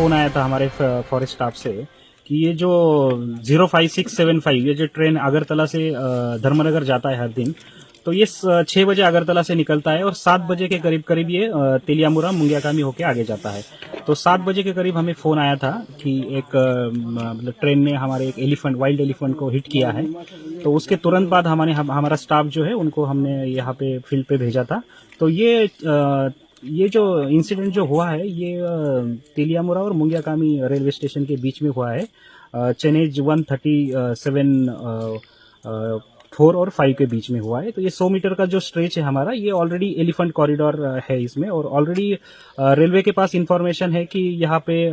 Phone आया था हमारे फॉरेस्ट स्टाफ से कि ये जो 05675 ये जो ट्रेन अगरतला से धर्मनगर जाता है हर दिन, तो ये 6 बजे अगरतला से निकलता है और 7 बजे के करीब करीब ये तेलियामुरा मुंगियाकामी होके आगे जाता है। तो 7 बजे के करीब हमें फ़ोन आया था कि एक मतलब ट्रेन ने हमारे एक एलिफेंट, वाइल्ड एलिफेंट को हिट किया है। तो उसके तुरंत बाद हमारा स्टाफ जो है उनको हमने यहाँ पे फील्ड पे भेजा था। तो ये जो इंसिडेंट जो हुआ है ये तेलियामुरा और मुंगियाकामी रेलवे स्टेशन के बीच में हुआ है। चेन्नई 137 4 और 5 के बीच में हुआ है। तो ये 100 मीटर का जो स्ट्रेच है हमारा, ये ऑलरेडी एलिफेंट कॉरिडोर है इसमें, और ऑलरेडी रेलवे के पास इंफॉर्मेशन है कि यहाँ पे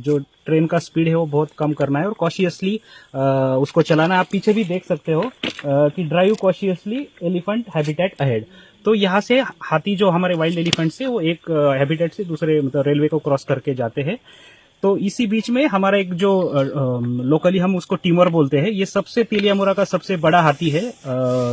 जो ट्रेन का स्पीड है वो बहुत कम करना है और कॉशियसली उसको चलाना है। आप पीछे भी देख सकते हो कि drive cautiously elephant habitat ahead. तो यहाँ से हाथी जो हमारे वाइल्ड एलिफेंट से वो एक हैबिटेट से दूसरे मतलब रेलवे को क्रॉस करके जाते हैं। तो इसी बीच में हमारा एक जो लोकली हम उसको टीमर बोलते हैं, ये सबसे तेलियामुरा का सबसे बड़ा हाथी है,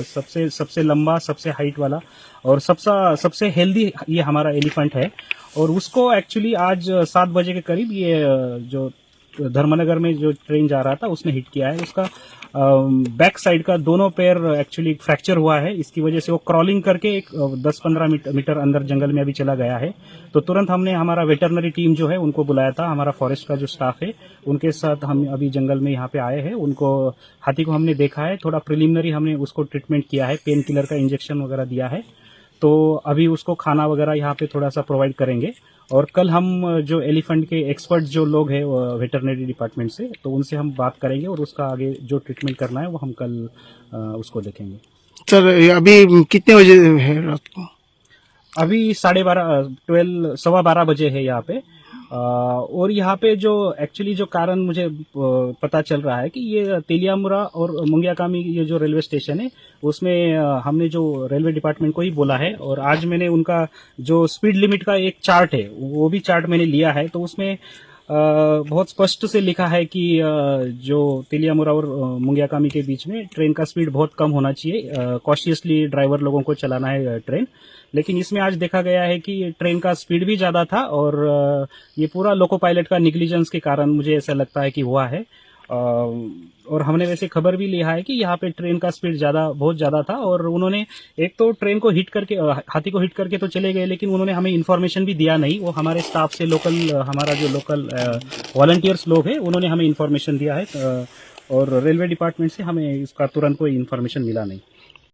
सबसे लंबा, सबसे हाइट वाला और सबसे हेल्दी ये हमारा एलिफेंट है। और उसको एक्चुअली आज 7 बजे के करीब ये जो धर्मनगर में जो ट्रेन जा रहा था उसने हिट किया है। उसका बैक साइड का दोनों पैर एक्चुअली फ्रैक्चर हुआ है। इसकी वजह से वो क्रॉलिंग करके एक 10-15 मीटर अंदर जंगल में अभी चला गया है। तो तुरंत हमने हमारा वेटरनरी टीम जो है उनको बुलाया था, हमारा फॉरेस्ट का जो स्टाफ है उनके साथ हम अभी जंगल में यहाँ पे आए हैं। उनको हाथी को हमने देखा है, थोड़ा प्रिलिमिनरी हमने उसको ट्रीटमेंट किया है, पेन किलर का इंजेक्शन वगैरह दिया है। तो अभी उसको खाना वगैरह यहाँ पे थोड़ा सा प्रोवाइड करेंगे और कल हम जो एलिफेंट के एक्सपर्ट जो लोग हैं वेटरनरी डिपार्टमेंट से, तो उनसे हम बात करेंगे और उसका आगे जो ट्रीटमेंट करना है वो हम कल उसको देखेंगे। सर अभी कितने बजे है रात को? अभी 12:30 सवा 12 बजे है यहाँ पे। और यहाँ पे जो एक्चुअली जो कारण मुझे पता चल रहा है कि ये तेलियामुरा और मुंगियाकामी ये जो रेलवे स्टेशन है उसमें हमने जो रेलवे डिपार्टमेंट को ही बोला है, और आज मैंने उनका जो स्पीड लिमिट का एक चार्ट है वो भी चार्ट मैंने लिया है। तो उसमें बहुत स्पष्ट से लिखा है कि जो तेलियामुरा और मुंगियाकामी के बीच में ट्रेन का स्पीड बहुत कम होना चाहिए, कॉशियसली ड्राइवर लोगों को चलाना है ट्रेन। लेकिन इसमें आज देखा गया है कि ट्रेन का स्पीड भी ज्यादा था और ये पूरा लोको पायलट का निग्लिजेंस के कारण मुझे ऐसा लगता है कि हुआ है। और हमने वैसे खबर भी लिया है कि यहाँ पे ट्रेन का स्पीड बहुत ज्यादा था और उन्होंने एक तो ट्रेन को हिट करके, हाथी को हिट करके तो चले गए, लेकिन उन्होंने हमें इन्फॉर्मेशन भी दिया नहीं। वो हमारे स्टाफ से हमारा जो लोकल वॉलंटियर्स लोग हैं उन्होंने हमें इन्फॉर्मेशन दिया है और रेलवे डिपार्टमेंट से हमें इसका तुरंत कोई इन्फॉर्मेशन मिला नहीं।